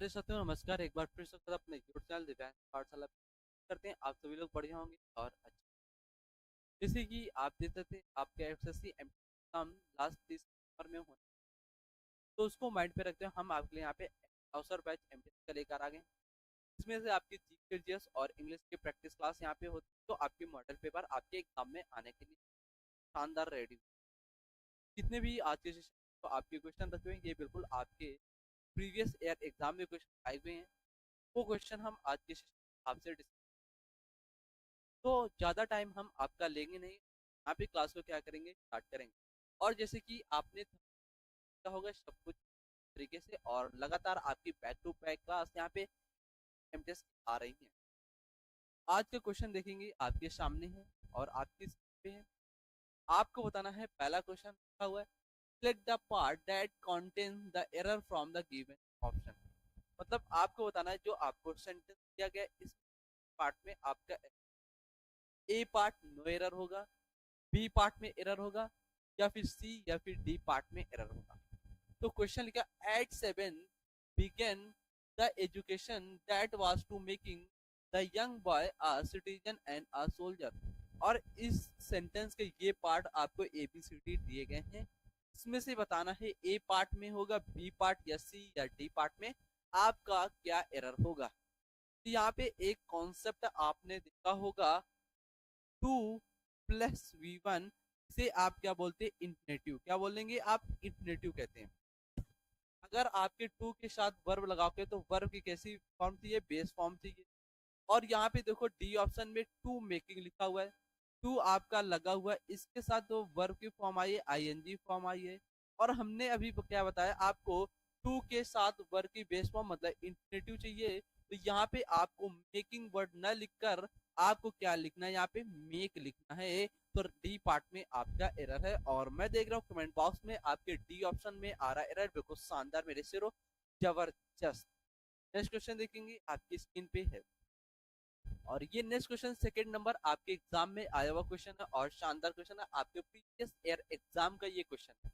मेरे साथियों नमस्कार। एक बार फिर से अपने यूट्यूब चैनल दिव्यांश पाठशाला करते हैं। आप सभी लोग बढ़िया होंगे और अच्छे। जैसे कि आप देख सकते हैं आपके एसएससी एग्जाम लास्ट दिसंबर में होने, तो उसको माइंड पे रखते हैं हम आपके लिए यहाँ पे अवसर बैच एमटीएस का लेकर आ गए। इसमें से आपकी जीकेजीएस और इंग्लिश की प्रैक्टिस क्लास यहाँ पे होती है, तो आपके मॉडल पेपर आपके एग्जाम में आने के लिए शानदार रेडी। जितने भी आज के सेशन तो आपके क्वेश्चन रखे हुए हैं, ये बिल्कुल आपके प्रीवियस ईयर एग्जाम में क्वेश्चन आए हुए हैं। वो क्वेश्चन हम आज के सेशन आपसे तो ज़्यादा टाइम हम आपका लेंगे नहीं, यहाँ पे क्लास को क्या करेंगे स्टार्ट करेंगे। और जैसे कि आपने क्या होगा सब कुछ तरीके से और लगातार आपकी बैक टू बैक क्लास यहाँ पे एमटेस आ रही है। आज का क्वेश्चन देखेंगे आपके सामने है और आपकी स्क्रीन पे है। आपको बताना है, पहला क्वेश्चन लिखा हुआ है select the part that contains the error from the given option. मतलब आपको बताना है जो आपको सेंटेंस दिया गया इस पार्ट में आपका ए पार्ट नो एरर होगा, बी पार्ट में एरर होगा, या फिर सी या फिर डी पार्ट में एरर होगा। तो क्वेश्चन लिखा eight 7 began the education that was to making the young boy a citizen and a soldier। और इस सेंटेंस के ये पार्ट आपको एबीसीडी दिए गए हैं, इसमें से बताना है ए पार्ट में होगा, बी पार्ट या सी या डी पार्ट में आपका क्या एरर होगा। तो यहाँ पे एक कॉन्सेप्ट आपने देखा होगा 2+V1 से आप क्या बोलते हैं इंफिनेटिव, क्या बोलेंगे आप इंफिनेटिव कहते हैं। अगर आपके टू के साथ वर्ब लगाओगे तो वर्ब की कैसी फॉर्म चाहिए, बेस फॉर्म चाहिए। और यहाँ पे देखो डी ऑप्शन में टू मेकिंग लिखा हुआ है, टू आपका लगा हुआ है, इसके साथ तो वर्ब की फॉर्म आई है, आईएनजी फॉर्म आई है। और हमने अभी क्या बताया आपको, टू के साथ वर्ब की बेस फॉर्म मतलब इंफिनेटिव चाहिए। तो यहाँ पे आपको मेकिंग वर्ड न लिखकर आपको क्या लिखना है, यहाँ पे मेक लिखना है। तो डी पार्ट में आपका एरर है और मैं देख रहा हूँ कमेंट बॉक्स में आपके डी ऑप्शन में आ रहा है एरर, बिल्कुल शानदार मेरे सिरो, जबरदस्त। नेक्स्ट क्वेश्चन देखेंगे आपकी स्क्रीन पे है और ये नेक्स्ट क्वेश्चन सेकंड नंबर आपके एग्जाम में आया हुआ क्वेश्चन है और शानदार क्वेश्चन है, आपके प्रीवियस ईयर एग्जाम का ये क्वेश्चन है।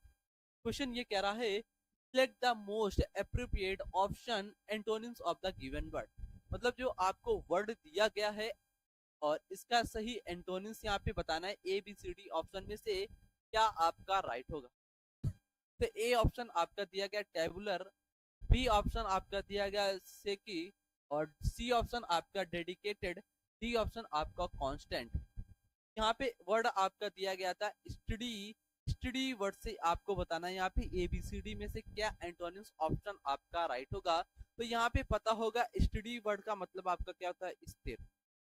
क्वेश्चन ये कह रहा है select the most appropriate option antonyms of the given word. मतलब जो आपको वर्ड दिया गया है और इसका सही एंटोनिम्स यहाँ पे बताना है, A B C D option में से क्या आपका राइट होगा। तो ए ऑप्शन आपका दिया गया टेबुलर, बी ऑप्शन आपका दिया गया सेकी, और सी ऑप्शन आपका डेडिकेटेड, डी ऑप्शन आपका कांस्टेंट। यहाँ पे वर्ड आपका दिया गया था स्टडी, स्टडी वर्ड से आपको बताना है यहाँ पे एबीसीडी में से क्या एंटोनिम्स ऑप्शन आपका राइट होगा। तो यहाँ पे पता होगा स्टडी वर्ड का मतलब आपका क्या होता है, स्थिर।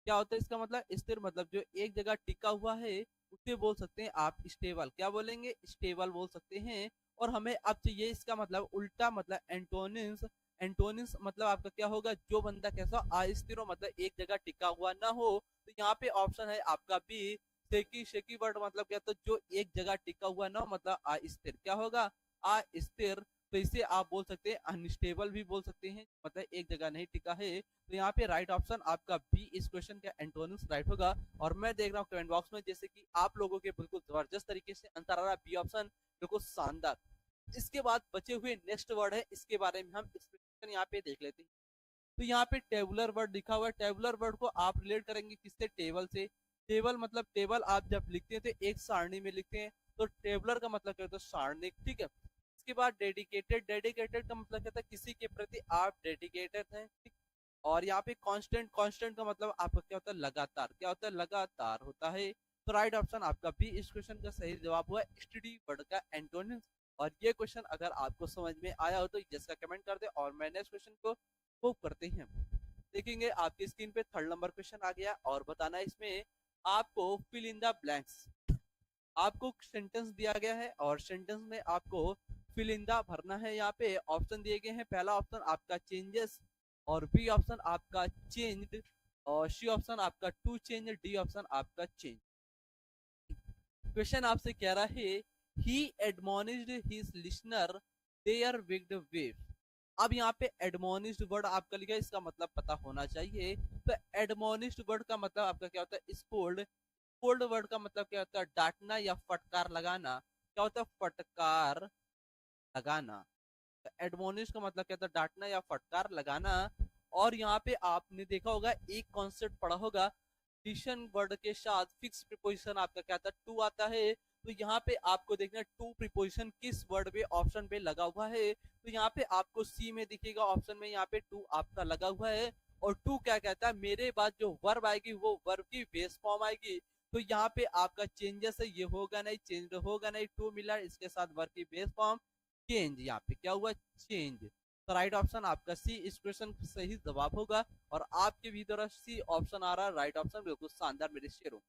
क्या होता है इसका मतलब, स्थिर मतलब जो एक जगह टिका हुआ है उसे बोल सकते हैं आप स्टेबल, क्या बोलेंगे स्टेबल बोल सकते हैं। और हमें अब चाहिए इसका मतलब उल्टा, मतलब एंटोनिम्स। एंटोनिम्स मतलब आपका क्या होगा, जो बंदा कैसा अस्थिर हो, मतलब एक जगह टिका हुआ ना हो। तो यहाँ पे ऑप्शन है आपका बी शेकी, शेकी वर्ड मतलब क्या, तो जो एक जगह टिका हुआ ना हो मतलब अस्थिर, क्या होगा अस्थिर। तो इसे आप बोल सकते हैं अनस्टेबल भी बोल सकते हैं, मतलब एक जगह नहीं टिका है। तो यहाँ पे राइट ऑप्शन आपका बी इस क्वेश्चन का एंटोनिम्स राइट होगा। और मैं देख रहा हूँ कमेंट बॉक्स में जैसे कि आप लोगों के बिल्कुल जबरदस्त तरीके से आंसर आ रहा है, बी ऑप्शन बिल्कुल शानदार। इसके बाद बचे हुए नेक्स्ट वर्ड है, इसके बारे में हम एक्सप्लेनेशन यहाँ पे देख लेते हैं। तो यहाँ पे टेबुलर वर्ड लिखा हुआ है, टेबुलर वर्ड को आप रिलेट करेंगे किससे, टेबल से। टेबल मतलब टेबल आप जब लिखते हैं तो एक सारणी में लिखते हैं, तो टेबुलर का मतलब क्या होता है, सारणिक, ठीक है। इसके बाद डेडिकेटेड, डेडिकेटेड का मतलब क्या होता है, किसी के प्रति आप डेडिकेटेड हैं, ठीक। और यहाँ पे कांस्टेंट, कांस्टेंट का मतलब आपका क्या होता है, लगातार, क्या होता है, लगातार होता है। तो राइट ऑप्शन आपका बी इस क्वेश्चन का सही जवाब हुआ स्टडी वर्ड का एंटोनिम्स। और ये क्वेश्चन अगर आपको समझ में आया हो तो यस का कमेंट कर दे और मैं नेक्स्ट क्वेश्चन को मूव करते हैं। देखेंगे आपकी स्क्रीन पे थर्ड नंबर क्वेश्चन आ गया और बताना है इसमें आपको फिल इन द ब्लैंक्स। आपको सेंटेंस दिया गया है और सेंटेंस में आपको फिल इन द भरना है। यहाँ पे ऑप्शन दिए गए हैं, पहला ऑप्शन आपका चेंजेस, और बी ऑप्शन आपका चेंज्ड, और सी ऑप्शन आपका टू चेंज, डी ऑप्शन आपका चेंज। क्वेश्चन आपसे कह रहा है he admonished his listener there with wave. अब यहाँ पे एडमोनिश्ड वर्ड आपका लिखा है, इसका मतलब पता होना चाहिए। तो एडमोनिश्ड वर्ड का मतलब आपका क्या होता है, स्कोल्ड। स्कोल्ड वर्ड का मतलब क्या होता है, डांटना या फटकार लगाना। क्या होता है, फटकार लगाना। एडमोनिश का मतलब क्या था, डांटना या फटकार लगाना। और यहाँ पे आपने देखा होगा एक कॉन्सेप्ट पढ़ा होगा, डिशन वर्ड के साथ फिक्स प्रीपोजिशन आपका क्या था, टू आता है। तो यहाँ पे आपको देखना टू प्रीपोजिशन किस वर्ड पे ऑप्शन पे लगा हुआ है। तो यहाँ पे आपको सी में दिखेगा ऑप्शन में, यहाँ पे टू आपका लगा हुआ है। और टू क्या कहता है, मेरे बाद जो वर्ब आएगी वो वर्ब की बेस फॉर्म आएगी। तो यहाँ पे आपका चेंजेस है, ये होगा नहीं, चेंज होगा नहीं, टू मिला इसके साथ वर्ब की बेस फॉर्म चेंज, यहाँ पे क्या हुआ, चेंज। तो राइट ऑप्शन आपका सी इस क्वेश्चन का सही जवाब होगा। और आपके भी तरफ सी ऑप्शन आ रहा है, राइट ऑप्शन, बिल्कुल शानदार मेरे शेरों।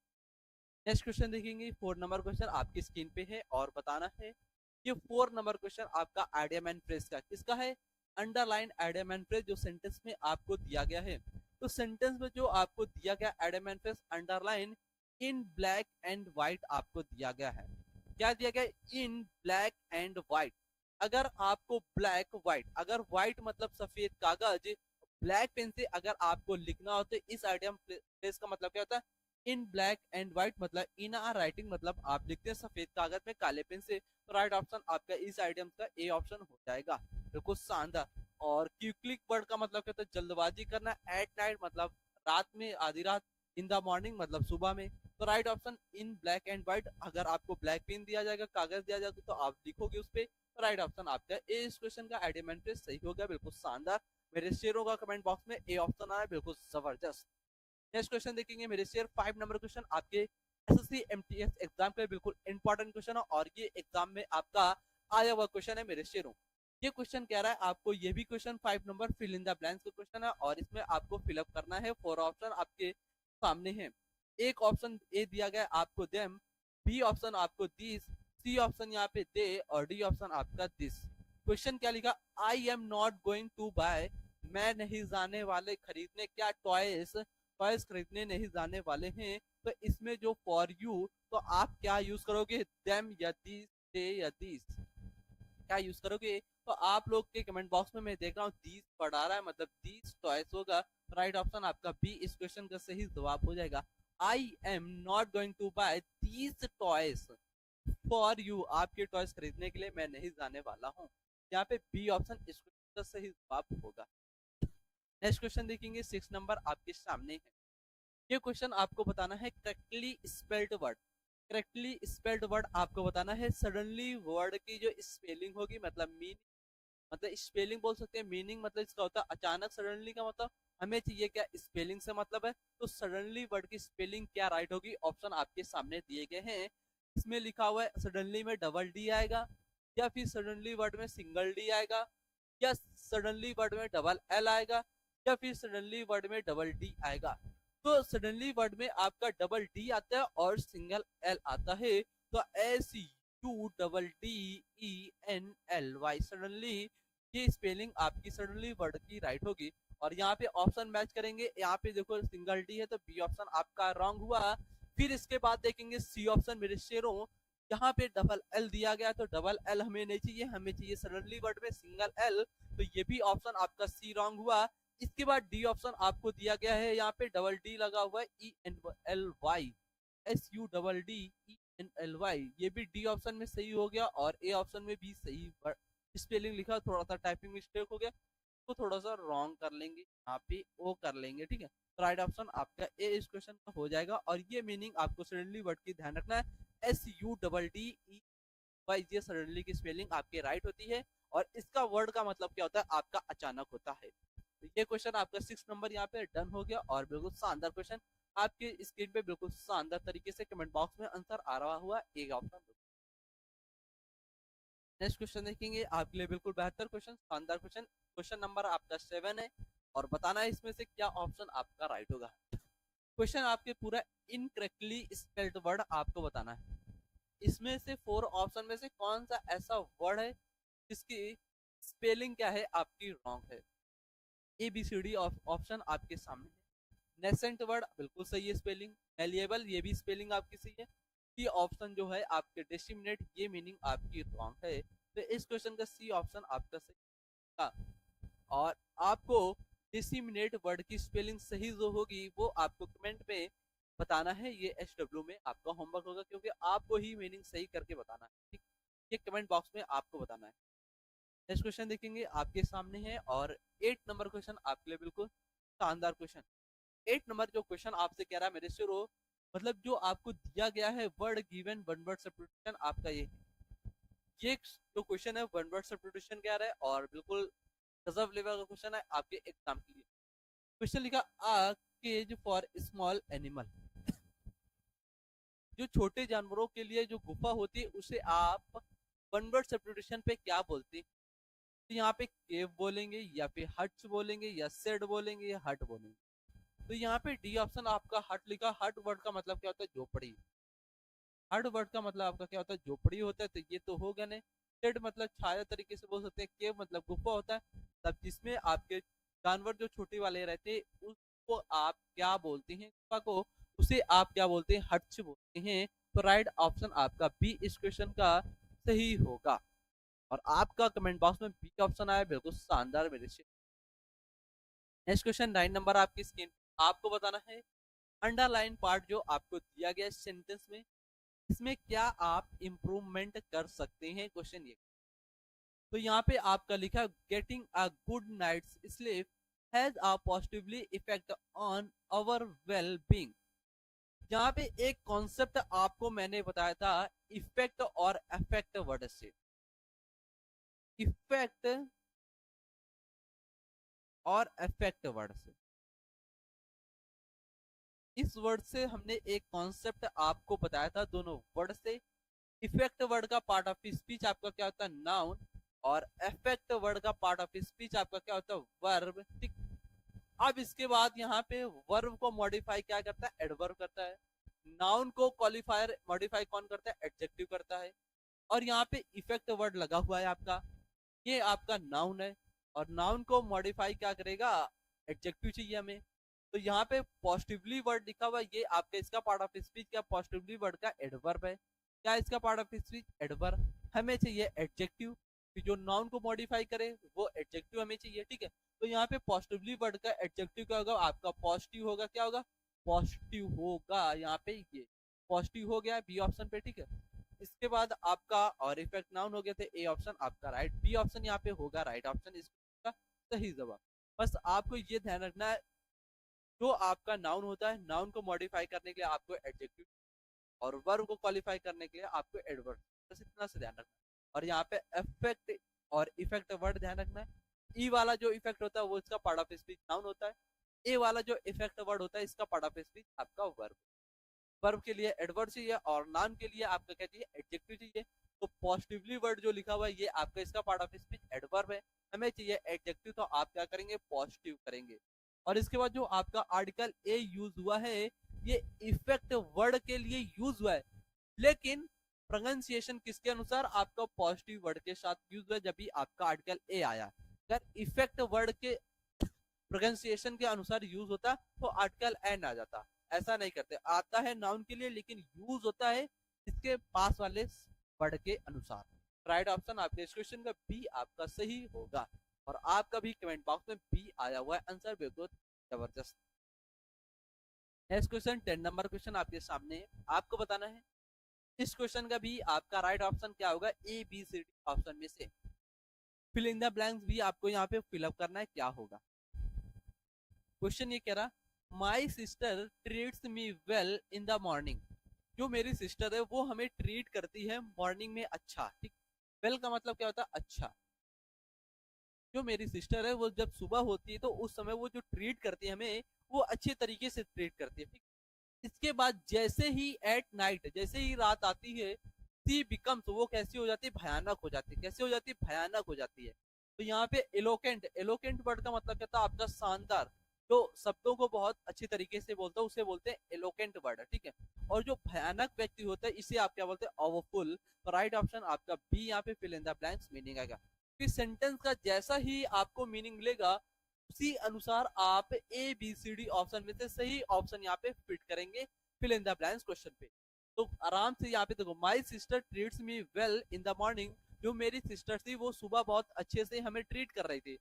नेक्स्ट क्वेश्चन देखेंगे, 4 नंबर क्वेश्चन आपकी स्क्रीन पे है और बताना है कि 4 नंबर क्वेश्चन आपका आइडियम एंड फ्रेज का किसका है, अंडरलाइन आइडियम एंड फ्रेज जो सेंटेंस में आपको दिया गया है। तो सेंटेंस में जो आपको दिया गया idiom and phrase underline in black and white आपको दिया गया है। क्या दिया गया, इन ब्लैक एंड व्हाइट। अगर आपको ब्लैक व्हाइट, अगर व्हाइट मतलब सफेद कागज, ब्लैक पेन से अगर आपको लिखना हो तो इस आइडियम फ्रेज का मतलब क्या होता है, इन ब्लैक एंड व्हाइट मतलब इन आर राइटिंग, मतलब आप लिखते हैं सफेद कागज में काले पेन से। तो राइट ऑप्शन आपका इस आइडियम का ए ऑप्शन हो जाएगा, बिल्कुल शानदार। और क्विकली वर्ड का मतलब क्या होता है, जल्दबाजी करना, एट नाइट मतलब रात में, आधी रात, इन द मॉर्निंग मतलब सुबह में। तो right option in black and white, अगर आपको ब्लैक पेन दिया जाएगा, कागज दिया जाएगा तो आप लिखोगे उस पर। तो राइट ऑप्शन आपका ए इस क्वेश्चन का आइडियम एंड फ्रेज सही हो गया, बिल्कुल शानदार। मेरे शेयरों का कमेंट बॉक्स में ए ऑप्शन आ रहा है, बिल्कुल जबरदस्त। नेक्स्ट क्वेश्चन देखेंगे मेरे शेयर, 5 नंबर क्वेश्चन आपके एसएससी एमटीएस एग्जाम के बिल्कुल इंपॉर्टेंट क्वेश्चन है और ये एग्जाम में आपका आया हुआ क्वेश्चन है मेरे शेयरों। ये क्वेश्चन कह रहा है आपको, ये भी question 5 number fill in the blanks का क्वेश्चन है और इसमें आपको फिलअप करना है। 4 ऑप्शन आपके सामने है। एक ऑप्शन ए दिया गया आपको देम, बी ऑप्शन आपको दिस, सी ऑप्शन यहाँ पे दे और डी ऑप्शन आपका दिस। क्वेश्चन क्या लिखा, I am not going to buy, मैं नहीं जाने वाले खरीदने क्या, टॉयज, टॉयज खरीदने नहीं जाने वाले हैं। तो इसमें जो फॉर यू, तो आप क्या यूज करोगे, देम या दिस, दे या दिस, क्या यूज करोगे। तो आप लोग के कमेंट बॉक्स में मैं देख रहा हूँ दीज पढ़ा रहा है, मतलब दीज टॉयज होगा। राइट ऑप्शन आपका बी इस क्वेश्चन का सही जवाब हो जाएगा। I am not going to buy these toys for you, आपके टॉयज खरीदने के लिए मैं नहीं जाने वाला हूँ। यहाँ पे बी ऑप्शन इस क्वेश्चन का सही जवाब होगा। नेक्स्ट क्वेश्चन देखेंगे, 6 नंबर आपके सामने है। ये क्वेश्चन आपको बताना है correctly spelled word. Correctly spelled word आपको बताना है। सडनली वर्ड की जो स्पेलिंग होगी, मतलब मीनिंग, मतलब स्पेलिंग बोल सकते हैं, मीनिंग मतलब इसका होता है अचानक। सडनली का मतलब हमें चाहिए क्या, स्पेलिंग से मतलब है। तो सडनली वर्ड की स्पेलिंग क्या राइट होगी, ऑप्शन आपके सामने दिए गए हैं। इसमें लिखा हुआ है सडनली में डबल डी आएगा, या फिर सडनली वर्ड में सिंगल डी आएगा, या सडनली वर्ड में डबल एल आएगा, या फिर सडनली वर्ड में डबल डी आएगा। तो सडनली वर्ड में आपका डबल डी आता है और सिंगल एल आता है। तो S U double D E N L Y, suddenly, ये स्पेलिंग आपकी सडनली वर्ड की राइट होगी। और यहाँ पे ऑप्शन मैच करेंगे, यहाँ पे देखो सिंगल डी है तो बी ऑप्शन आपका रॉन्ग हुआ। फिर इसके बाद देखेंगे सी ऑप्शन मेरे शेरों, यहाँ पे डबल एल दिया गया तो डबल एल हमें नहीं चाहिए, हमें चाहिए सडनली वर्ड में सिंगल एल। तो ये भी ऑप्शन आपका सी रॉन्ग हुआ। इसके बाद डी ऑप्शन आपको दिया गया है, यहाँ पे डबल डी लगा हुआ है, E N L Y, S U double D E N L Y, ये भी डी ऑप्शन में सही हो गया। और ए ऑप्शन में भी सही स्पेलिंग लिखा, थोड़ा सा टाइपिंग मिस्टेक हो गया तो थोड़ा सा रॉन्ग कर लेंगे, यहाँ पे ओ कर लेंगे, ठीक है। तो राइट ऑप्शन आपका ए इस क्वेश्चन का हो जाएगा। और ये मीनिंग आपको सडनली वर्ड की ध्यान रखना है, S U double D E Y, ये सडनली की स्पेलिंग आपके राइट होती है। और इसका वर्ड का मतलब क्या होता है, आपका अचानक होता है। तो ये क्वेश्चन आपका 6 नंबर यहाँ पे डन हो गया और बिल्कुल शानदार क्वेश्चन आपके स्क्रीन पे बिल्कुल शानदार तरीके से कमेंट बॉक्स में आंसर आ रहा हुआ एक ऑप्शन। नेक्स्ट क्वेश्चन देखेंगे आपके लिए बिल्कुल बेहतर क्वेश्चन, शानदार क्वेश्चन। क्वेश्चन नंबर आपका 7 है और बताना है इसमें से क्या ऑप्शन आपका राइट होगा। क्वेश्चन आपके पूरा इनकरेक्टली स्पेल्ड वर्ड आपको बताना है। इसमें से 4 ऑप्शन में से कौन सा ऐसा वर्ड है जिसकी स्पेलिंग क्या है आपकी रॉन्ग है। A B C D option आपके सामने है। नेसेंट वर्ड बिल्कुल सही है स्पेलिंग, मेलिएबल ये भी स्पेलिंग आपकी सही है। सी ऑप्शन जो है आपके डिस्क्रिमिनेट, ये मीनिंग आपकी रॉन्ग है। तो इस क्वेश्चन का सी ऑप्शन आपका सही था। और आपको डिस्क्रिमिनेट वर्ड की स्पेलिंग सही जो होगी वो आपको कमेंट पे बताना है, ये HW में आपका होमवर्क होगा, क्योंकि आपको ही मीनिंग सही करके बताना है, ठीक। ये कमेंट बॉक्स में आपको बताना है। नेक्स्ट क्वेश्चन देखेंगे आपके सामने है, और 8 नंबर क्वेश्चन आपके लिए बिल्कुल शानदार क्वेश्चन। 8 नंबर जो क्वेश्चन आपसे कह रहा है मेरे शुरू, मतलब जो आपको दिया गया है word given one word substitution आपका ये जो क्वेश्चन है वन वर्ड सब्स्टिट्यूशन कह रहा है, और बिल्कुल गजब लेवल का क्वेश्चन है आपके एग्जाम के लिए। क्वेश्चन लिखा, a cage for small animal, जो छोटे जानवरों के लिए जो गुफा होती है उसे आप वन वर्ड सब्स्टिट्यूशन पे क्या बोलते हैं? तो यहाँ पे केव बोलेंगे, या फिर हट्स बोलेंगे, या शेड बोलेंगे, या हट बोलेंगे। तो यहाँ पे डी ऑप्शन आपका हट लिखा। हट वर्ड का मतलब क्या होता है? झोपड़ी। हट वर्ड का मतलब आपका क्या होता है? झोपड़ी होता है, तो ये तो हो गया नहीं। शेड मतलब छाया तरीके से बोल सकते हैं। केव मतलब गुफा होता है, तब जिसमें आपके जानवर जो छोटे वाले रहते हैं उसको आप क्या बोलते हैं? गुफा को उसे आप क्या बोलते हैं? हट्स बोलते हैं। तो राइट ऑप्शन आपका बी इस क्वेश्चन का सही होगा। और आपका कमेंट बॉक्स में बी ऑप्शन आया, बिल्कुल शानदार मेरे से। नेक्स्ट क्वेश्चन 9 नंबर आपकी स्क्रीन, आपको बताना है अंडरलाइन पार्ट जो आपको दिया गया सेंटेंस में, इसमें क्या आप इंप्रूवमेंट कर सकते हैं? क्वेश्चन ये। तो यहाँ पे आपका लिखा है getting a good night's sleep has a positively effect on our well being. यहाँ पे एक कॉन्सेप्ट आपको मैंने बताया था इफेक्ट और अफेक्ट वर्ड से। इफेक्ट और अफेक्ट वर्ड से, इस वर्ड से हमने एक कॉन्सेप्ट आपको बताया था दोनों वर्ड से। इफेक्ट वर्ड का पार्ट ऑफ स्पीच आपका क्या होता है? नाउन। और अफेक्ट वर्ड का पार्ट ऑफ स्पीच आपका क्या होता है? वर्ब। ठीक। अब इसके बाद यहाँ पे वर्ब को मॉडिफाई क्या करता है? एडवर्ब करता है। नाउन को क्वालिफायर मॉडिफाई कौन करता है? एडजेक्टिव करता है। और यहाँ पे इफेक्ट वर्ड लगा हुआ है आपका, ये आपका नाउन है। और नाउन को मॉडिफाई क्या करेगा? एडजेक्टिव चाहिए हमें। तो यहाँ पे पॉजिटिवली वर्ड लिखा हुआ है, ये आपका इसका पार्ट ऑफ स्पीच क्या? पॉजिटिवली वर्ड का एडवर्ब है। क्या इसका पार्ट ऑफ स्पीच? एडवर्ब। हमें चाहिए एडजेक्टिव, जो नाउन को मॉडिफाई करे वो एडजेक्टिव हमें चाहिए। ठीक है, तो यहाँ पे पॉजिटिवली वर्ड का एडजेक्टिव क्या होगा? आपका पॉजिटिव होगा। क्या होगा? पॉजिटिव होगा। यहाँ पे ये पॉजिटिव हो गया बी ऑप्शन पे। ठीक है, इसके बाद आपका और इफेक्ट नाउन हो गया थे। ए ऑप्शन आपका राइट, बी ऑप्शन यहाँ पे होगा राइट ऑप्शन इसका सही जवाब। बस आपको ये ध्यान रखना है, जो आपका नाउन होता है, नाउन को मॉडिफाई करने के लिए आपको एडजेक्टिव, और वर्ब को क्वालिफाई करने के लिए आपको एडवर्ब, बस इतना से ध्यान रखना। और यहाँ पे इफेक्ट और इफेक्ट वर्ड ध्यान रखना है। ई वाला जो इफेक्ट होता है वो इसका पार्ट ऑफ स्पीच नाउन होता है। ए वाला जो इफेक्ट वर्ड होता है इसका पार्ट ऑफ स्पीच आपका वर्ब। वर्ब के लिए एडवर्ब चाहिए और नाउन के लिए आपका क्या चाहिए? एडजेक्टिव चाहिए। तो पॉजिटिवली वर्ड जो लिखा हुआ है ये आपका इसका पार्ट ऑफ स्पीच एडवर्ब है, हमें चाहिए एडजेक्टिव, तो आप क्या करेंगे? पॉजिटिव करेंगे। और इसके बाद जो आपका आर्टिकल ए यूज हुआ है ये इफेक्ट वर्ड के लिए यूज हुआ है, लेकिन प्रोनाउंसिएशन किसके अनुसार? आपका पॉजिटिव वर्ड के साथ यूज हुआ जब भी आपका आर्टिकल ए आया। अगर इफेक्ट वर्ड के प्रोनाउंसिएशन के अनुसार यूज होता तो आर्टिकल एन आ जाता। ऐसा नहीं करते, आता है नाउन के लिए लेकिन यूज होता है इसके पास वाले वर्ड के अनुसार। राइट ऑप्शन आपके इस क्वेश्चन का बी आपका सही होगा। और आपका भी कमेंट बॉक्स में बी आया हुआ है आंसर, बिल्कुल जबरदस्त। नेक्स्ट क्वेश्चन 10 नंबर क्वेश्चन आपके सामने है, आपको बताना है इस क्वेश्चन का भी आपका राइट ऑप्शन क्या होगा? A B C D option में से फिल इन द ब्लैंक्स भी आपको यहाँ पे फिलअप करना है, क्या होगा? क्वेश्चन ये कह रहा, माई sister treats me well in the morning, जो मेरी सिस्टर है वो हमें ट्रीट करती है मॉर्निंग में अच्छा। ठीक, वेल का मतलब क्या होता है? अच्छा। जो मेरी सिस्टर है वो जब सुबह होती है तो उस समय वो जो ट्रीट करती है हमें, वो अच्छे तरीके से ट्रीट करती है। ठीक, इसके बाद जैसे ही एट नाइट, जैसे ही रात आती है, सी बिकम्स, वो कैसी हो जाती है? भयानक हो जाती है। कैसे हो जाती है? भयानक हो जाती है। तो यहाँ पे एलोकेंट, एलोकेंट वर्ड का मतलब क्या था आपका? शानदार, जो शब्दों को बहुत अच्छी तरीके से बोलता है उसे बोलते हैं एलोकेंट वर्ड। ठीक है, और जो भयानक व्यक्ति होता है इसे आप क्या बोलते हैं? ऑवरफुल। तो राइट ऑप्शन आपका बी यहाँ पे fill in the blanks meaning आएगा। इस सेंटेंस का जैसा ही आपको मीनिंग मिलेगा उसी अनुसार आप A B C D option में से सही ऑप्शन यहाँ पे फिट करेंगे fill in the blanks question पे। तो आराम से यहाँ पे देखो, my sister treats me well in the morning, जो मेरी सिस्टर थी वो सुबह बहुत अच्छे से हमें ट्रीट कर रही थी,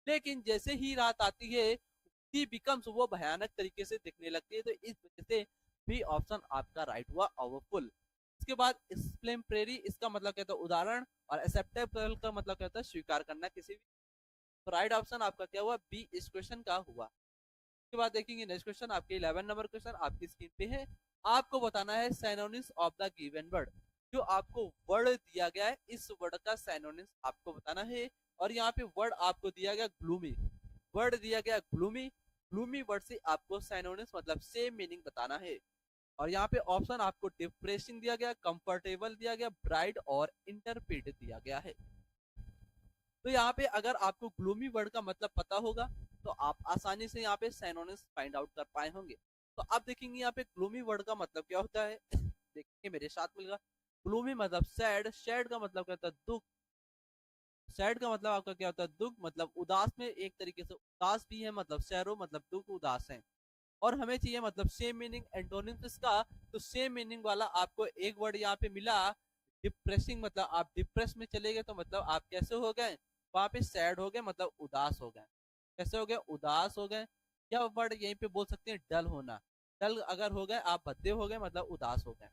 लेकिन जैसे ही रात आती है सी बिकम्स, वो भयानक तरीके से दिखने लगती है। तो इस वजह से बी ऑप्शन आपका राइट हुआ, ऑवरफुल। इसके बाद एक्सप्लेम्परेरी, इसका मतलब कहता है उदाहरण, और एक्सेप्टेबल का मतलब कहता है स्वीकार करना किसी भी। तो राइट ऑप्शन आपका क्या हुआ, बी इस क्वेश्चन का हुआ। उसके बाद देखेंगे नेक्स्ट क्वेश्चन, आपके 11 नंबर क्वेश्चन आपकी स्क्रीन पे है। आपको बताना है synonyms of the given word. जो आपको वर्ड दिया गया है, इस वर्ड का सिनोनिम्स आपको बताना है। और यहाँ पे वर्ड आपको दिया गया ग्लूमी, वर्ड दिया गया ग्लूमी। ग्लूमी वर्ड से आपको सिनोनिम्स मतलब सेम मीनिंग बताना है। और यहाँ पे ऑप्शन आपको डिप्रेसिंग दिया गया, कंफर्टेबल दिया गया, ब्राइट और इंटरप्रेट दिया गया है। तो यहाँ पे अगर आपको ग्लूमी वर्ड का मतलब पता होगा तो आप आसानी से यहाँ पे सिनोनिम्स फाइंड आउट कर पाए होंगे। तो आप देखेंगे यहाँ पे ग्लूमी वर्ड का मतलब क्या होता है देखिए मेरे साथ मिलेगा। ग्लूमी मतलब सैड, सैड का मतलब क्या होता है, दुख। सैड का मतलब आपका क्या होता है, दुख, मतलब उदास में एक तरीके से उदास भी है, मतलब सैरो मतलब दुख, उदास है। और हमें चाहिए मतलब सेम मीनिंग एंटोनिम्स इसका। तो सेम मीनिंग वाला आपको एक वर्ड यहाँ पे मिला, डिप्रेसिंग, मतलब आप डिप्रेस में चले गए तो मतलब आप कैसे हो गए, वहां पे सैड हो गए, मतलब उदास हो गए। कैसे हो गए, उदास हो गए। या वर्ड यहीं पे बोल सकते हैं डल होना, डल अगर हो गए आप भद्दे हो गए, मतलब उदास हो गए।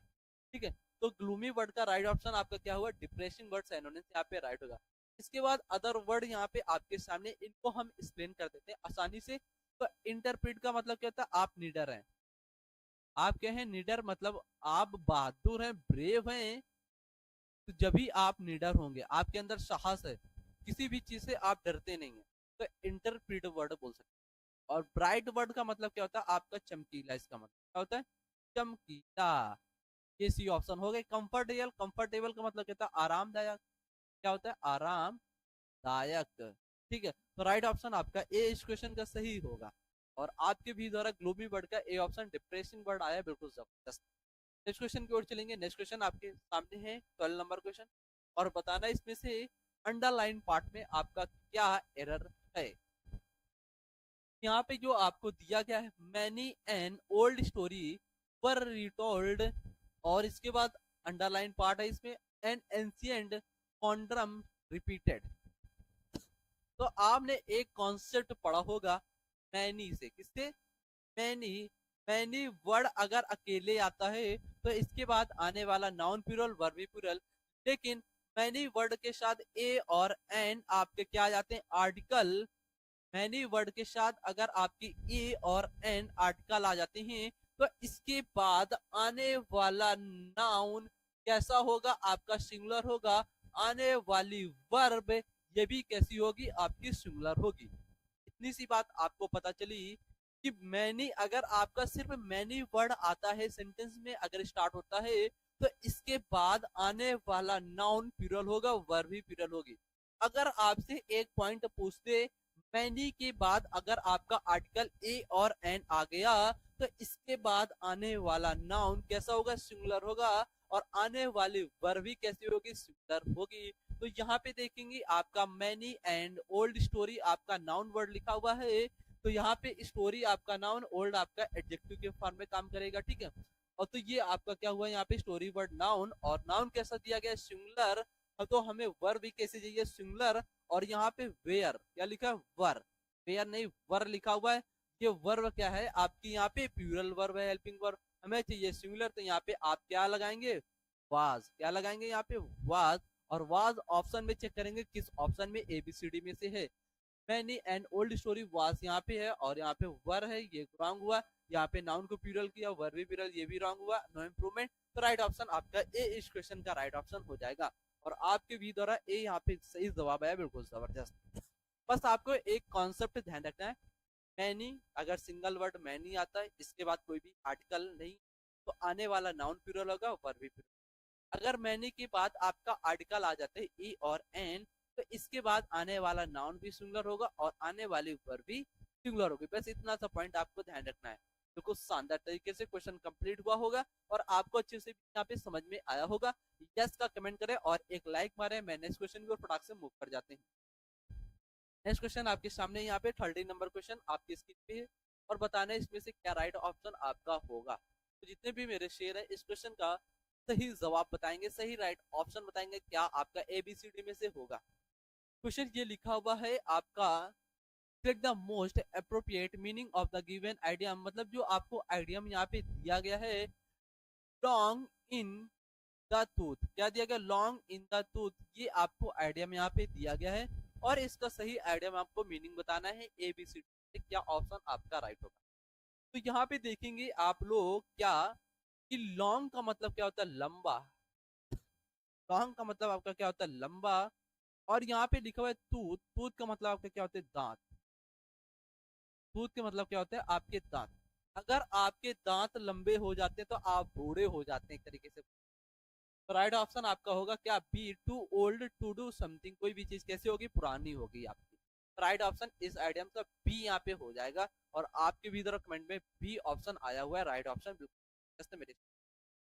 ठीक है, तो ग्लूमी वर्ड का राइट ऑप्शन आपका क्या हुआ, डिप्रेसिंग वर्ड सिनोनिम्स यहाँ पे राइट होगा। इसके बाद अदर वर्ड यहाँ पे आपके सामने, इनको हम एक्सप्लेन कर देते हैं आसानी से। तो इंटरप्रेट का मतलब क्या होता है, आप नीडर हैं। आप क्या है, नीडर मतलब आप बहादुर हैं, ब्रेव हैं। तो जब भी आप नीडर होंगे, आपके अंदर साहस है, किसी भी चीज से आप डरते नहीं है, तो इंटरप्रेट वर्ड बोल सकते हैं। और ब्राइट वर्ड का मतलब क्या होता है, आपका चमकीला, इसका मतलब क्या होता है, चमकीला। ये सी ऑप्शन हो गए। कंफर्टेबल, कंफर्टेबल का मतलब क्या होता है, आरामदायक। क्या होता है, आरामदायक। ठीक है, तो राइट ऑप्शन आपका ए इस क्वेश्चन का सही होगा। और आपके भी द्वारा ग्लोबी वर्ड का ए ऑप्शन डिप्रेसिंग वर्ड आया, बिल्कुल जबरदस्त। नेक्स्ट क्वेश्चन की ओर चलेंगे। नेक्स्ट क्वेश्चन आपके सामने है 12 नंबर क्वेश्चन, और बताना इसमें से अंडरलाइन पार्ट में आपका क्या एरर है। यहाँ पे जो आपको दिया गया है, many an old story were retold, और इसके बाद अंडरलाइन पार्ट है इसमें, एन एंशिएंट कॉन्ड्रम रिपीटेड। तो आपने एक कॉन्सेप्ट पढ़ा होगा मैनी से, किससे, मैनी। मैनी वर्ड अगर अकेले आता है तो इसके बाद आने वाला नाउन प्लूरल, वर्ब प्लूरल। लेकिन मैनी वर्ड के साथ ए और एन आपके क्या आ जाते हैं, आर्टिकल। मैनी वर्ड के साथ अगर आपकी ए और एन आर्टिकल आ जाते हैं तो इसके बाद आने वाला नाउन कैसा होगा, आपका सिंगुलर होगा। आने वाली वर्ब ये भी कैसी होगी, आपकी सिंगुलर होगी। इतनी सी बात आपको पता चली कि मैनी, अगर आपका सिर्फ मैनी वर्ड आता है सेंटेंस में अगर स्टार्ट होता है तो इसके बाद आने वाला नाउन प्लूरल होगा, वर्ब भी प्लूरल होगी। अगर आपसे एक पॉइंट पूछते, मैनी के बाद अगर आपका आर्टिकल ए और एन आ गया तो इसके बाद आने वाला नाउन कैसा होगा, सिंगुलर होगा। और आने वाली वर्ब भी कैसी होगी, सिंगुलर होगी। तो यहाँ पे देखेंगे आपका मैनी एंड ओल्ड स्टोरी आपका नाउन वर्ड लिखा हुआ है। तो यहाँ पे स्टोरी आपका नाउन, ओल्ड आपका एडजेक्टिव के फॉर्म में काम करेगा। ठीक है, और तो ये आपका क्या हुआ, यहाँ पे स्टोरी वर्ड नाउन, और नाउन कैसा दिया गया, सिंगुलर। तो हमें वर्ब भी कैसे चाहिए, सिंगुलर। और यहाँ पे वेयर क्या लिखा है, वर, वेयर नहीं वर लिखा हुआ है। ये वर्ब क्या है आपकी, यहाँ पे प्लूरल वर्ब है, हेल्पिंग वर्ब। हमें चाहिए सिंगुलर, तो यहाँ पे आप क्या लगाएंगे, वाज। क्या लगाएंगे यहाँ पे, वाज। और वाज ऑप्शन में चेक करेंगे किस ऑप्शन में, एबीसीडी में से है। Many and old story was यहाँ पे है, और यहाँ पे वर है, ये रॉन्ग हुआ। यहाँ पे नाउन को प्लूरल किया, वर भी प्लूरल, ये भी रॉन्ग हुआ, नो इम्प्रूवमेंट। तो राइट ऑप्शन आपका ए इस क्वेश्चन का राइट ऑप्शन हो जाएगा। और आपके भी द्वारा ए यहाँ पे सही जवाब आया, बिल्कुल जबरदस्त। बस आपको एक कॉन्सेप्ट ध्यान रखना है, मैनी अगर सिंगल वर्ड मैनी आता है, इसके बाद कोई भी आर्टिकल नहीं, तो आने वाला नाउन प्लूरल होगा, वर्ब भी प्लूरल। अगर मैनी के बाद आपका आर्टिकल आ जाता है ई और एन, तो इसके बाद आने वाला नाउन भी सिंगुलर होगा और आने वाली वर्ब भी सिंगुलर होगी। बस इतना सा पॉइंट आपको ध्यान रखना है। तो कुछ शानदार तरीके से क्वेश्चन कंप्लीट हुआ होगा और आपको अच्छे से यहाँ पे समझ में आया होगा। यस का कमेंट करें और एक लाइक मारे। मैं नेक्स्ट क्वेश्चन की ओर फटाक से मूव कर जाते हैं। नेक्स्ट क्वेश्चन आपके सामने यहाँ पे 13 नंबर क्वेश्चन आपकी स्क्रीन पे है, और बताना है इसमें से क्या राइट ऑप्शन आपका होगा। तो जितने भी मेरे शेयर है इस क्वेश्चन का सही जवाब बताएंगे, सही राइट ऑप्शन बताएंगे, क्या आपका एबीसीडी में से होगा। क्वेश्चन ये लिखा हुआ है आपका, select the most appropriate meaning of the given idiom, मतलब जो आपको आइडियम यहाँ पे दिया गया है, belong in द टूथ, क्या दिया गया, लॉन्ग इन द टूथ, ये आपको आइडिया में यहाँ पे दिया गया है और इसका सही आइडिया में आपको मीनिंग बताना है ABCD, क्या ऑप्शन आपका राइट होगा। तो यहाँ पे देखेंगे आप लोग क्या कि लॉन्ग का मतलब क्या होता है, लंबा, लॉन्ग का मतलब आपका क्या होता है, लंबा, और यहाँ पे लिखा हुआ है टूथ, टूथ का मतलब आपका क्या होता है, दांत, टूथ के मतलब क्या होता है, आपके दांत। अगर आपके दांत लंबे हो जाते हैं तो आप बूढ़े हो जाते हैं एक तरीके से। तो राइट ऑप्शन आपका होगा क्या, B, too old to do something, कोई भी चीज कैसी होगी, पुरानी होगी आपकी। राइट ऑप्शन इस आइडिया का बी यहाँ पे हो जाएगा, और आपके भी इधर कमेंट में बी ऑप्शन आया हुआ है, राइट ऑप्शन बिल्कुल मेरे।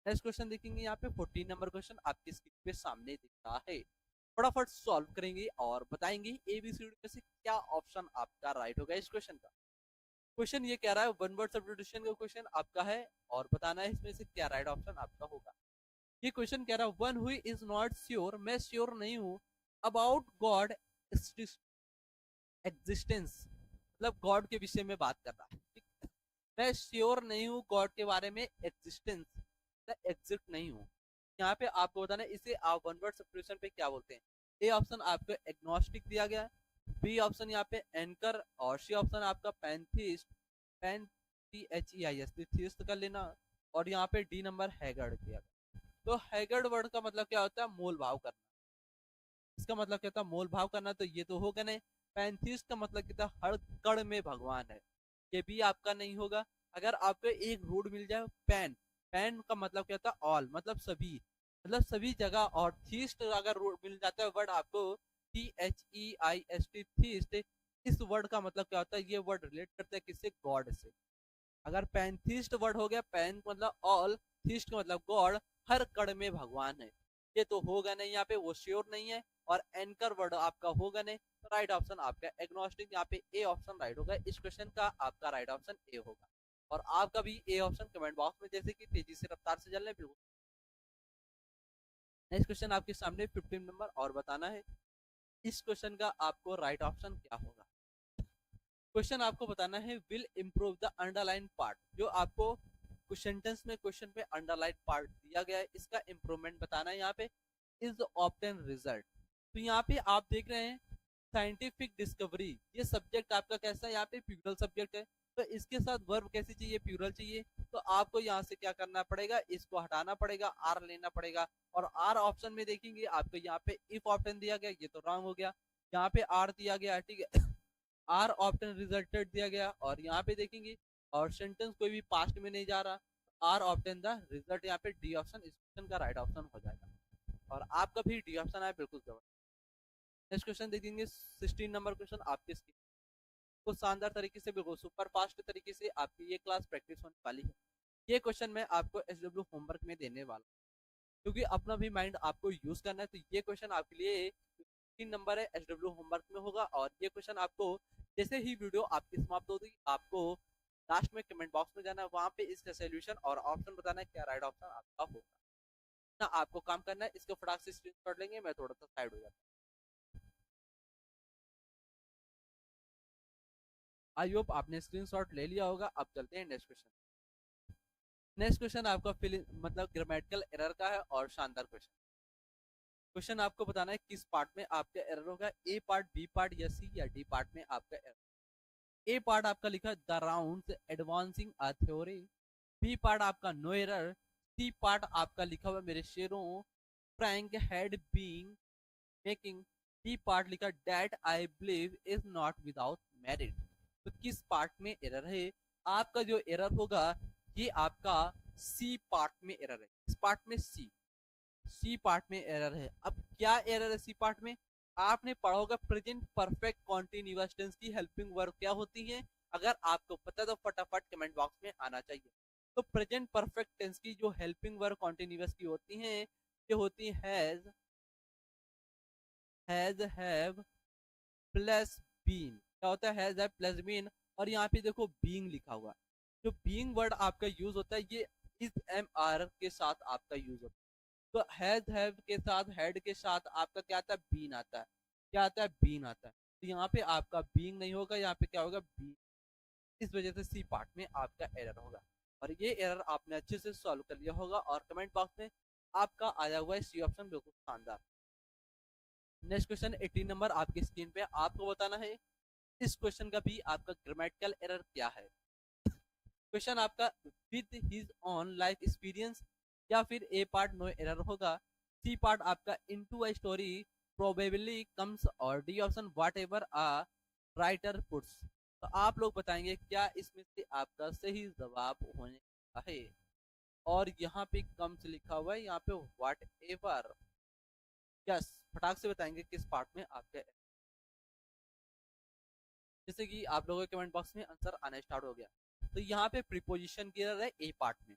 नेक्स्ट क्वेश्चन देखेंगे यहाँ पे 14 नंबर क्वेश्चन आपकी स्क्रीन पे सामने दिख रहा है, फटाफट सॉल्व करेंगे और बताएंगे ABCD में से क्या ऑप्शन आपका राइट होगा इस क्वेश्चन का। क्वेश्चन ये कह रहा है वन वर्ड सब्स्टिट्यूशन का क्वेश्चन आपका है, और बताना है इसमें से क्या राइट ऑप्शन आपका होगा। ये क्वेश्चन कह रहा है one who is not sure, मैं श्योर नहीं हूँ, अबाउट गॉड एग्जिस्टेंस, मतलब गॉड के विषय में बात कर रहा है, ठीक है? मैं श्योर नहीं हूँ गॉड के बारे में, एग्जिस्टेंस एग्जिस्ट नहीं हूँ। यहाँ पे आपको बताना है इसे आप वन वर्ड सब्स्टिट्यूशन पे क्या बोलते हैं। ए ऑप्शन आपको एग्नोस्टिक दिया गया है, बी ऑप्शन यहाँ पे एंकर, और सी ऑप्शन आपका पैंथीस्ट, पैंथीस्ट कर लेना, और यहाँ पे डी नंबर हैगर्ड दिया गया। तो हैगर्ड वर्ड का मतलब क्या होता है, मोल भाव करना, इसका मतलब क्या था, मोल भाव करना, तो ये तो होगा नहीं। पैंथीस्ट का मतलब क्या था, हर कण में भगवान है, ये भी आपका नहीं होगा। अगर आपको एक रूट मिल जाए, पैन, पैन का मतलब क्या था, ऑल, मतलब सभी जगह, और थीस्ट अगर रूट मिल जाता है वर्ड आपको, THEIST, थीस्ट, इस वर्ड का मतलब क्या होता है, ये वर्ड रिलेट करता है किससे, गॉड से। अगर पैंथीस्ट वर्ड हो गया, पैन मतलब ऑल, थीस्ट का मतलब गॉड, हर कण में भगवान है, ये तो होगा नहीं, यहाँ पे वो श्योर नहीं है। और एंकर वर्ड आपका होगा नहीं, तो राइट ऑप्शन आपका एग्नोस्टिक, यहाँ पे ए ऑप्शन राइट होगा इस क्वेश्चन का, आपका राइट ऑप्शन ए होगा। और आपका भी ए ऑप्शन कमेंट बॉक्स में जैसे कि तेजी से रफ्तार से चलने बिल्कुल। नेक्स्ट क्वेश्चन आपके सामने 15 नंबर, और बताना है इस क्वेश्चन का आपको राइट ऑप्शन क्या होगा। क्वेश्चन आपको बताना है will improve the underline part, जो आपको सेंटेंस में क्वेश्चन पे अंडरलाइन पार्ट दिया गया है, इसका इम्प्रूवमेंट बताना है यहाँ पे, इज ऑब्टेन रिजल्ट। तो यहाँ पे आप देख रहे हैं साइंटिफिक डिस्कवरी, ये सब्जेक्ट आपका कैसा है, यहाँ पे प्लूरल सब्जेक्ट है, तो इसके साथ वर्ब कैसी चाहिए, प्लूरल चाहिए। तो आपको यहाँ से क्या करना पड़ेगा, इसको हटाना पड़ेगा, आर लेना पड़ेगा, और आर ऑप्शन में देखेंगे आपको यहाँ पे इफ ऑप्शन दिया गया, ये तो रॉन्ग हो गया, यहाँ पे आर दिया गया, ठीक है, आर ऑप्शन रिजल्टेड दिया गया, और यहाँ पे देखेंगे और सेंटेंस कोई भी पास्ट में नहीं जा रहा, आर ऑप्शन द रिजल्ट, यहाँ पे डी ऑप्शन इस क्वेश्चन का राइट ऑप्शन हो जाएगा, और आपका भी डी ऑप्शन है बिल्कुल जबरदस्त। नेक्स्ट क्वेश्चन देखेंगे 16 नंबर क्वेश्चन आपके को शानदार तरीके से बिल्कुल सुपर फास्ट तरीके से आपकी ये क्लास प्रैक्टिस होने वाली है। ये क्वेश्चन मैं आपको SW होमवर्क में देने वाला हूँ, क्योंकि अपना भी माइंड आपको यूज करना है, तो ये क्वेश्चन आपके लिए 3 नंबर है, SW होमवर्क में होगा, और ये क्वेश्चन आपको जैसे ही वीडियो आपकी समाप्त होगी आपको लास्ट में कमेंट बॉक्स में जाना है, वहां पे इसका सोल्यूशन और ऑप्शन बताना है क्या राइट ऑप्शन आपका होगा ना। आपको काम करना है, इसको फटाक से स्क्रीनशॉट लेंगे, मैं थोड़ा सा साइड हो जाता हूँ। आई होप आपने स्क्रीनशॉट ले लिया होगा। अब चलते हैं नेक्स्ट क्वेश्चन। नेक्स्ट क्वेश्चन आपका मतलब ग्रामेटिकल एरर का है, और शानदार क्वेश्चन। क्वेश्चन आपको बताना है किस पार्ट में आपका एरर होगा, ए पार्ट, बी पार्ट, या सी या डी पार्ट में आपका एरर। ए पार्ट आपका लिखा the round advancing a theory, B part आपका नो एरर, सी पार्ट आपका लिखा हुआ मेरे शेरों Frank had being making, D part लिखा that I believe is not without merit. तो किस पार्ट में एरर है, आपका जो एरर होगा ये आपका सी पार्ट में एरर है, इस पार्ट में सी पार्ट में एरर है। अब क्या एरर है सी पार्ट में, आपने पढ़ा होगा प्रेजेंट परफेक्ट कॉन्टिन्यूअस टेंस की हेल्पिंग वर्ब क्या होती है, अगर आपको पता तो फटाफट कमेंट बॉक्स में आना चाहिए। तो प्रेजेंट परफेक्ट टेंस की जो हेल्पिंग वर्ब कॉन्टिन्यूअस की होती है, ये होती हैज हैव प्लस बीन, क्या होता है, हैज हैव प्लस बीन, और यहाँ पे देखो बीइंग लिखा हुआ, जो बीइंग वर्ड आपका यूज होता है ये इस एम आर के साथ आपका यूज होता है। तो हैज हैव के साथ, हेड के साथ आपका क्या आता है, बीन आता है, क्या आता है, बीन आता है। तो यहाँ पे आपका बीइंग नहीं होगा, यहाँ पे क्या होगा, बीन, इस वजह से सी पार्ट में आपका एरर होगा। और ये एरर आपने अच्छे से सॉल्व कर लिया होगा, और कमेंट बॉक्स में आपका आया हुआ है सी ऑप्शन, बिल्कुल शानदार। नेक्स्ट क्वेश्चन 18 नंबर आपकी स्क्रीन पे, आपको बताना है इस क्वेश्चन का भी आपका ग्रामेटिकल एरर क्या है। क्वेश्चन आपका with his own life experience, या फिर ए पार्ट नो एरर होगा, सी पार्ट आपका into a story probably comes, और D option whatever a writer puts. तो आप लोग बताएंगे क्या इसमें से आपका सही जवाब होने का है। और यहाँ पे कम्स लिखा हुआ है, यहाँ पे व्हाट एवर, यस, फटाक से बताएंगे किस पार्ट में आपका, जैसे कि आप लोगों के कमेंट बॉक्स में आंसर आना स्टार्ट हो गया। तो यहाँ पे प्रीपोजिशन की एरर है ए पार्ट में,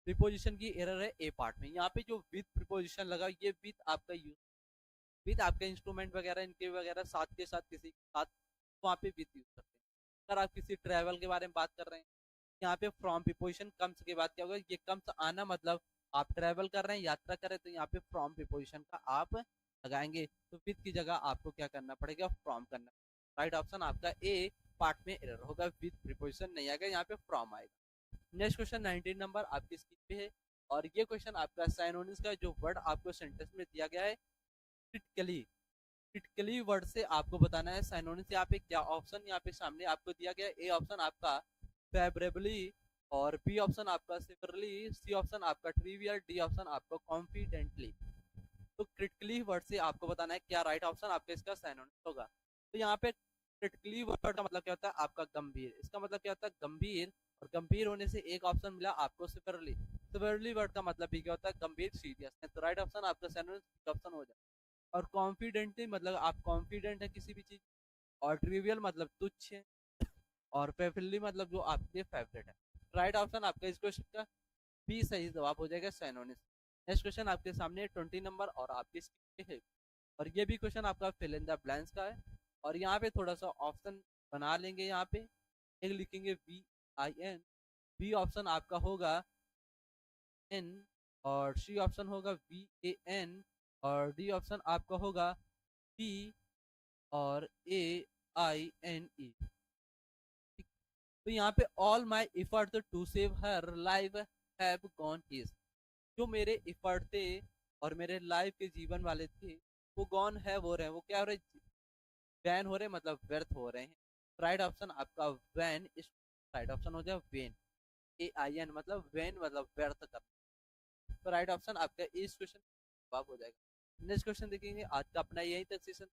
प्रीपोजिशन की एरर है ए पार्ट में। यहाँ पे जो विद प्रीपोजिशन लगा, ये विद आपका यूज, विद आपके इंस्ट्रूमेंट वगैरह इनके वगैरह साथ के साथ किसी के साथ, वहाँ पे विद यूज करते हैं। अगर आप किसी ट्रैवल के बारे में बात कर रहे हैं, यहाँ पे फ्रॉम प्रीपोजिशन कम्स के बाद क्या होगा, ये कम्स आना मतलब आप ट्रैवल कर रहे हैं, यात्रा कर रहे हैं, तो यहाँ पे फ्रॉम प्रीपोजिशन का आप लगाएंगे, तो विद की जगह आपको क्या करना पड़ेगा, फ्रॉम करना। राइट ऑप्शन आपका ए पार्ट में एरर होगा, विद प्रीपोजिशन नहीं आएगा, यहाँ पे फ्रॉम आएगा। नेक्स्ट क्वेश्चन 19 नंबर आपकी स्क्रीन पे है, और ये क्वेश्चन आपका साइनोनिम्स का जो वर्ड आपको सेंटेंस में दिया गया है, क्रिटिकली, क्रिटिकली वर्ड से आपको बताना है साइनोनिम्स यहाँ पे क्या ऑप्शन यहाँ पे सामने आपको दिया गया है। ए ऑप्शन आपका फेवरेबली, और बी ऑप्शन आपका सिमिलरली, सी ऑप्शन आपका ट्रिवियल, डी ऑप्शन आपका कॉन्फिडेंटली। तो क्रिटिकली वर्ड से आपको बताना है क्या राइट ऑप्शन आपका इसका साइनोनिम्स होगा। तो यहाँ पे क्रिटिकली वर्ड का मतलब क्या होता है आपका गंभीर, इसका मतलब क्या होता है गंभीर, और गंभीर होने से एक ऑप्शन मिला आपको सिवियरली, सिवियरली वर्ड का मतलब भी क्या होता है गंभीर, सीरियस है। तो राइट ऑप्शन आपका सिनोनिम ऑप्शन हो जाए। और कॉन्फिडेंटली मतलब आप कॉन्फिडेंट है किसी भी चीज, और ट्रिवियल मतलब तुच्छ है, और फेवरली मतलब जो आपके फेवरेट है। राइट ऑप्शन आपका इस क्वेश्चन का बी सही जवाब हो जाएगा, सिनोनिम। नेक्स्ट क्वेश्चन आपके सामने 20 नंबर और आपके स्क्रीन पे है, और ये भी क्वेश्चन आपका फिल इन द ब्लैंक्स का है। और यहाँ पे थोड़ा सा ऑप्शन बना लेंगे, यहाँ पे एक लिखेंगे V I N, B option आपका होगा एन, और सी ऑप्शन होगा वी ए एन, और डी ऑप्शन आपका होगा पी और ए आई एन ई। तो यहाँ पे all my effort to save her life have gone is, जो मेरे एफर्ट थे और मेरे लाइफ के जीवन वाले थे, वो गॉन है, वो रहे, वो क्या हो रहे, वैन हो रहे, मतलब व्यर्थ हो रहे हैं। राइट ऑप्शन आपका वैन, इस राइट ऑप्शन हो जाए वेन, ए आई एन मतलब वेन मतलब व्यर्थ कर। तो राइट ऑप्शन आपका इस क्वेश्चन जवाब हो जाएगा। नेक्स्ट क्वेश्चन देखेंगे, आज का अपना यही तक सेशन।